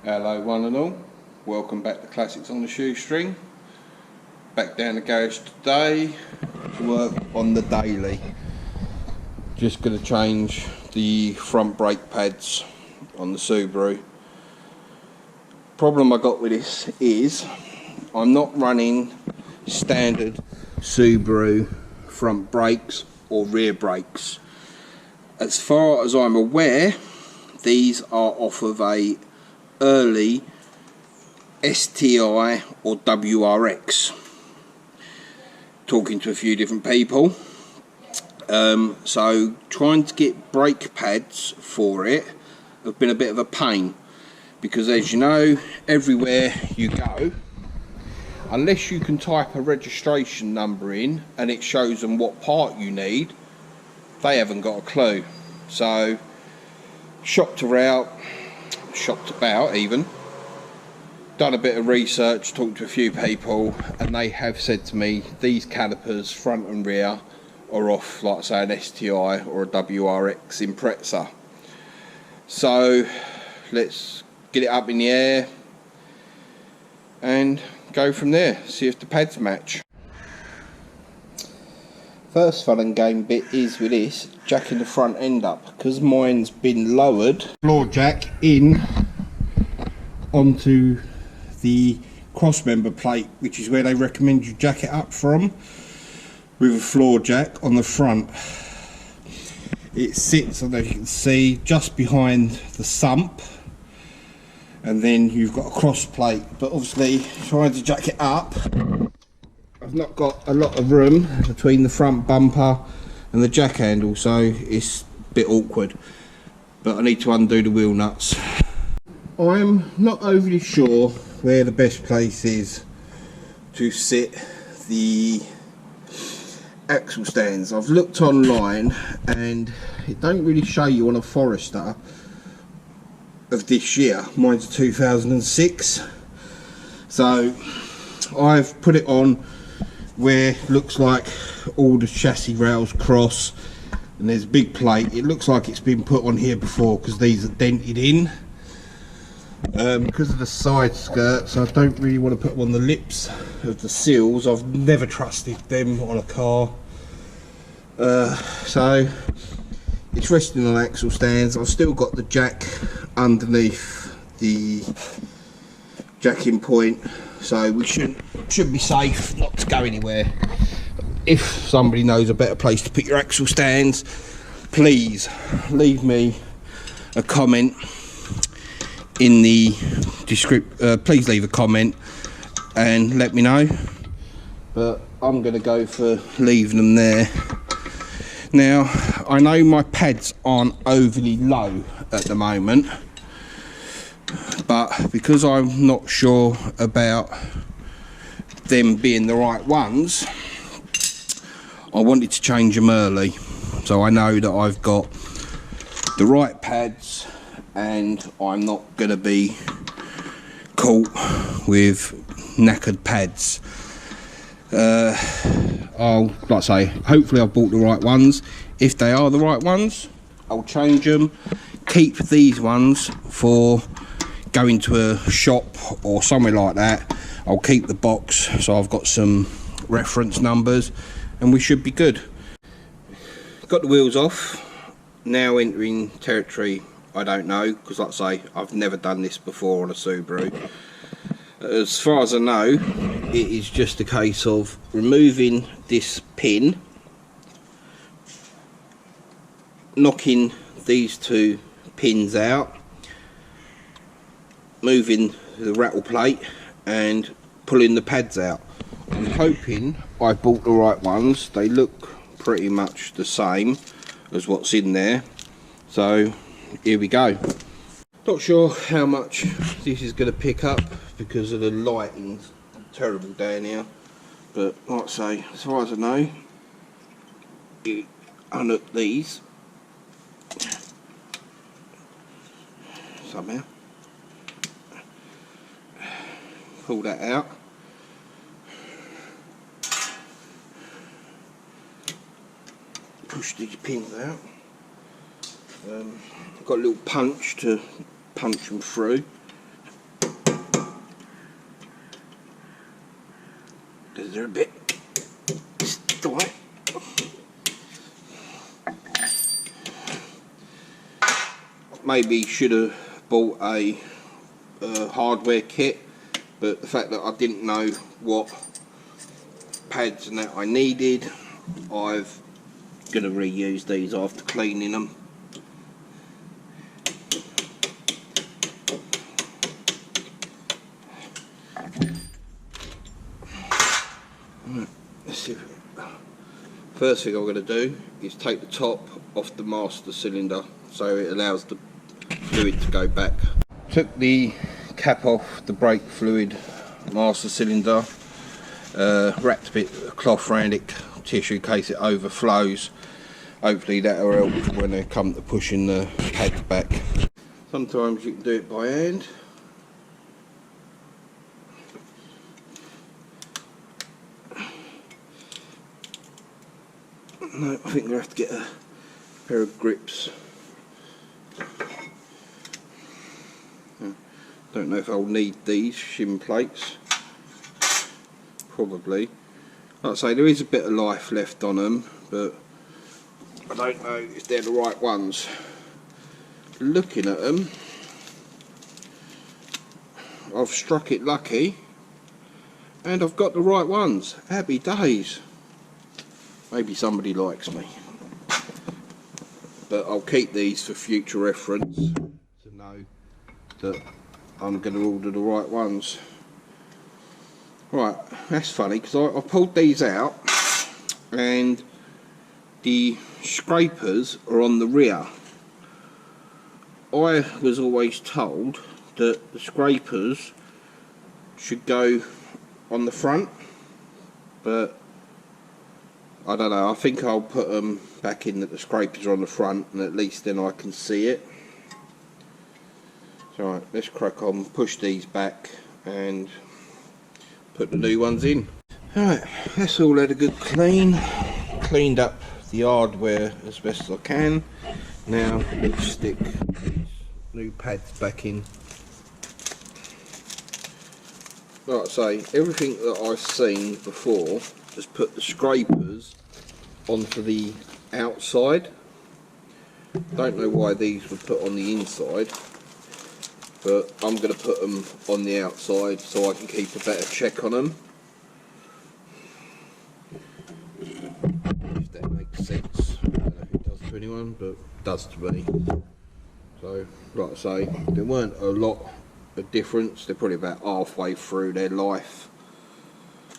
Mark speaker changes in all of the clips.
Speaker 1: Hello one and all, welcome back to Classics on the Shoestring. Back down the garage today to work on the daily. Just going to change the front brake pads on the Subaru. Problem I got with this is I'm not running standard Subaru front brakes or rear brakes. As far as I'm aware, these are off of a early STI or WRX. Talking to a few different people, so trying to get brake pads for it have been a bit of a pain, because as you know, everywhere you go, unless you can type a registration number in and it shows them what part you need, they haven't got a clue. So shopped around, shopped about even, done a bit of research, talked to a few people, and they have said to me these calipers front and rear are off, like I say, an STI or a WRX Impreza. So let's get it up in the air and go from there, see if the pads match. First fun and game bit is with this, jacking the front end up, because mine's been lowered, floor jack in onto the cross member plate, which is where they recommend you jack it up from, with a floor jack on the front. It sits, as you can see, just behind the sump, and then you've got a cross plate. But obviously trying to jack it up, I've not got a lot of room between the front bumper and the jack handle, so it's a bit awkward, but I need to undo the wheel nuts. I'm not overly sure where the best place is to sit the axle stands. I've looked online and it don't really show you on a Forester of this year. Mine's a 2006, so I've put it on where it looks like all the chassis rails cross, and there's a big plate. It looks like it's been put on here before because these are dented in. Because of the side skirts, I don't really want to put them on the lips of the seals. I've never trusted them on a car. So it's resting on axle stands. I've still got the jack underneath the jacking point, so we should be safe not to go anywhere. If somebody knows a better place to put your axle stands, please leave me a comment in the description. Please leave a comment and let me know, but I'm going to go for leaving them there. Now I know my pads aren't overly low at the moment, but because I'm not sure about them being the right ones, I wanted to change them early, so I know that I've got the right pads and I'm not going to be caught with knackered pads. Like I say, hopefully I've bought the right ones. If they are the right ones, I'll change them, keep these ones for going to a shop or somewhere like that. I'll keep the box so I've got some reference numbers and we should be good. Got the wheels off, now entering territory I don't know, because like I say, I've never done this before on a Subaru. As far as I know, it is just a case of removing this pin, knocking these two pins out, moving the rattle plate and pulling the pads out. I'm hoping I bought the right ones. They look pretty much the same as what's in there, so here we go. Not sure how much this is going to pick up because of the lighting's terrible down here, but like I say, as far as I know, you unhook these somehow, pull that out, push these pins out, Got a little punch to punch them through. Because they're a bit tight. Maybe should have bought a hardware kit, but the fact that I didn't know what pads and that I needed, I've going to reuse these after cleaning them. Let's see. First thing I'm going to do is take the top off the master cylinder so it allows the fluid to go back. Took the cap off the brake fluid master cylinder, wrapped a bit of cloth around it, tissue in case it overflows. Hopefully that'll help when they come to pushing the pads back. Sometimes you can do it by hand. No, I think we'll have to get a pair of grips. Don't know if I'll need these shim plates. Probably. Like I say, there is a bit of life left on them, but I don't know if they're the right ones. Looking at them, I've struck it lucky, and I've got the right ones. Happy days. Maybe somebody likes me. But I'll keep these for future reference to know that I'm going to order the right ones. Right, that's funny because I pulled these out and the scrapers are on the rear. I was always told that the scrapers should go on the front, but I don't know, I think I'll put them back in that the scrapers are on the front, and at least then I can see it. So right, let's crack on, push these back and put the new ones in. Alright, that's all had a good clean. Cleaned up the hardware as best as I can. Now let's stick new pads back in. Like I say, everything that I've seen before, just put the scrapers onto the outside. Don't know why these were put on the inside, but I'm going to put them on the outside so I can keep a better check on them. If that makes sense. I don't know if it does to anyone, but it does to me. So, like I say, there weren't a lot of difference. They're probably about halfway through their life,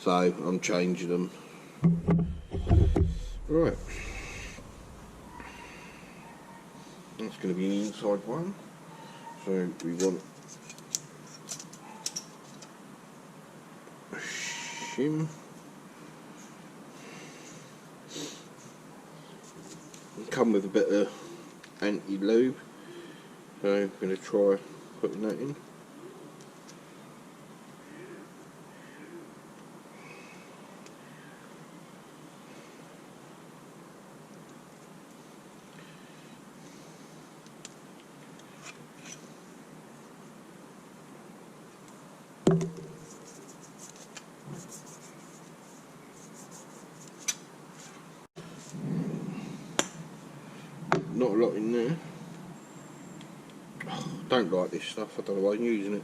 Speaker 1: so I'm changing them. Right, that's going to be the inside one. So we want a shim. Come with a bit of anti-lube, so I'm going to try putting that in. Not a lot in there. Oh, don't like this stuff, I don't know why I'm using it.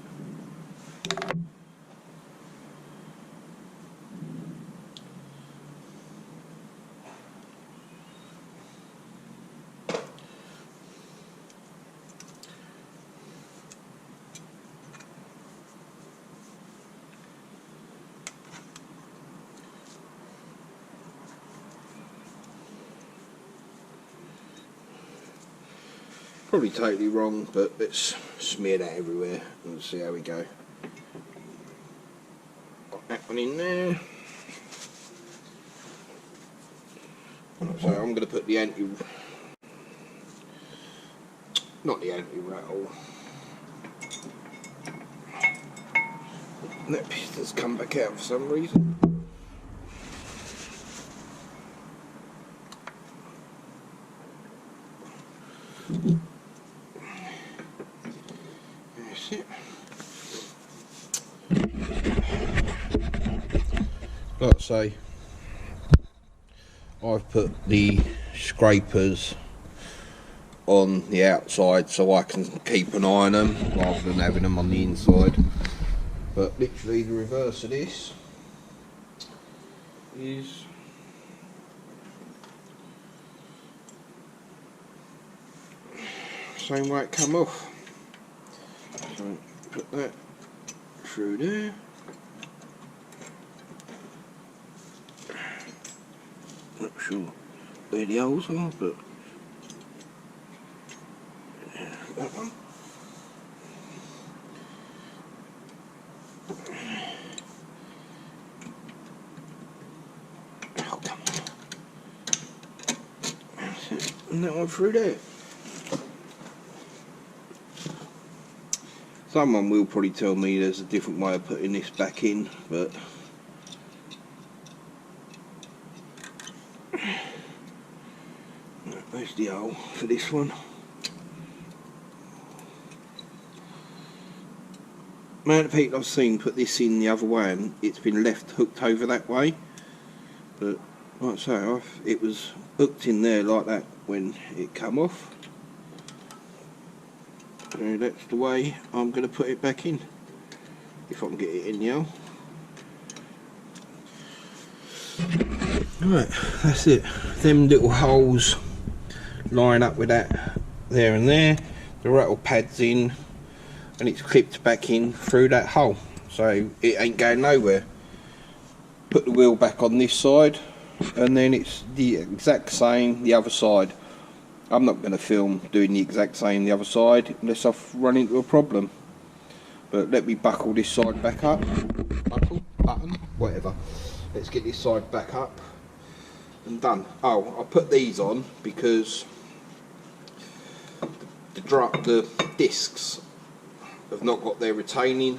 Speaker 1: Probably totally wrong, but let's smear that everywhere and see how we go. Got that one in there. So I'm going to put the not the anti-rattle. That piston's come back out for some reason. That's it. Like I say, I've put the scrapers on the outside so I can keep an eye on them rather than having them on the inside. But literally the reverse of this is same way it come off. So put that through there. Not sure where the holes are, but that one. Oh, come on. That's it. And that one through there. Someone will probably tell me there's a different way of putting this back in, but there's the hole for this one. Amount of people I've seen put this in the other way and it's been left hooked over that way, but like I say, it was hooked in there like that when it come off. So that's the way I'm going to put it back in, if I can get it in now. Right, that's it. Them little holes line up with that there and there. The rattle pad's in and it's clipped back in through that hole, so it ain't going nowhere. Put the wheel back on this side and then it's the exact same the other side. I'm not going to film doing the exact same the other side unless I've run into a problem. But let me buckle this side back up. Buckle, button, whatever. Let's get this side back up and done. Oh, I put these on because the discs have not got their retaining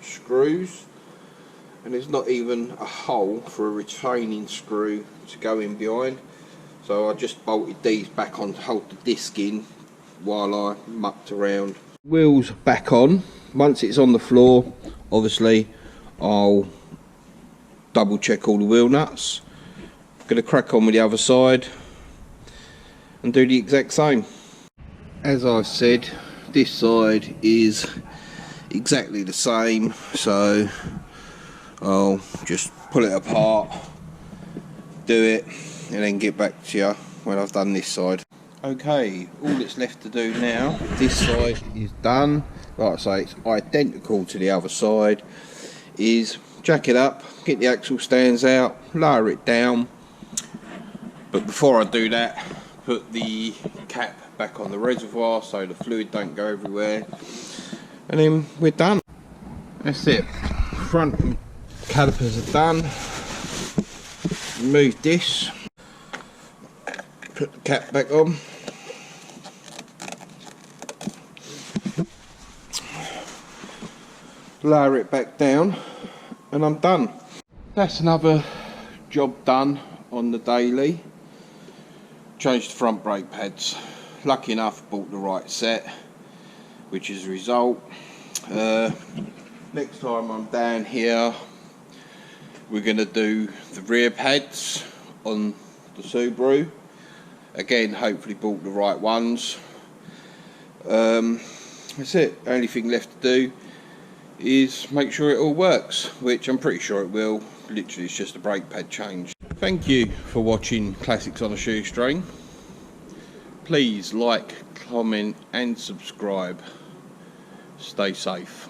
Speaker 1: screws, and there's not even a hole for a retaining screw to go in behind. So I just bolted these back on to hold the disc in while I mucked around. Wheels back on. Once it's on the floor, obviously I'll double check all the wheel nuts. Gonna crack on with the other side and do the exact same. As I've said, this side is exactly the same, so I'll just pull it apart, do it, and then get back to you when I've done this side. Okay, all that's left to do now, this side is done. Like I say, it's identical to the other side, is jack it up, get the axle stands out, lower it down. But before I do that, put the cap back on the reservoir so the fluid don't go everywhere, and then we're done. That's it. Front calipers are done. Remove this, put the cap back on, lower it back down, and I'm done. That's another job done on the daily. Changed the front brake pads. Lucky enough, bought the right set, which is a result. Next time I'm down here, we're going to do the rear pads on the Subaru. Again, hopefully bought the right ones. That's it. Only thing left to do is make sure it all works, which I'm pretty sure it will. Literally, it's just a brake pad change. Thank you for watching Classics on a Shoestring. Please like, comment and subscribe. Stay safe.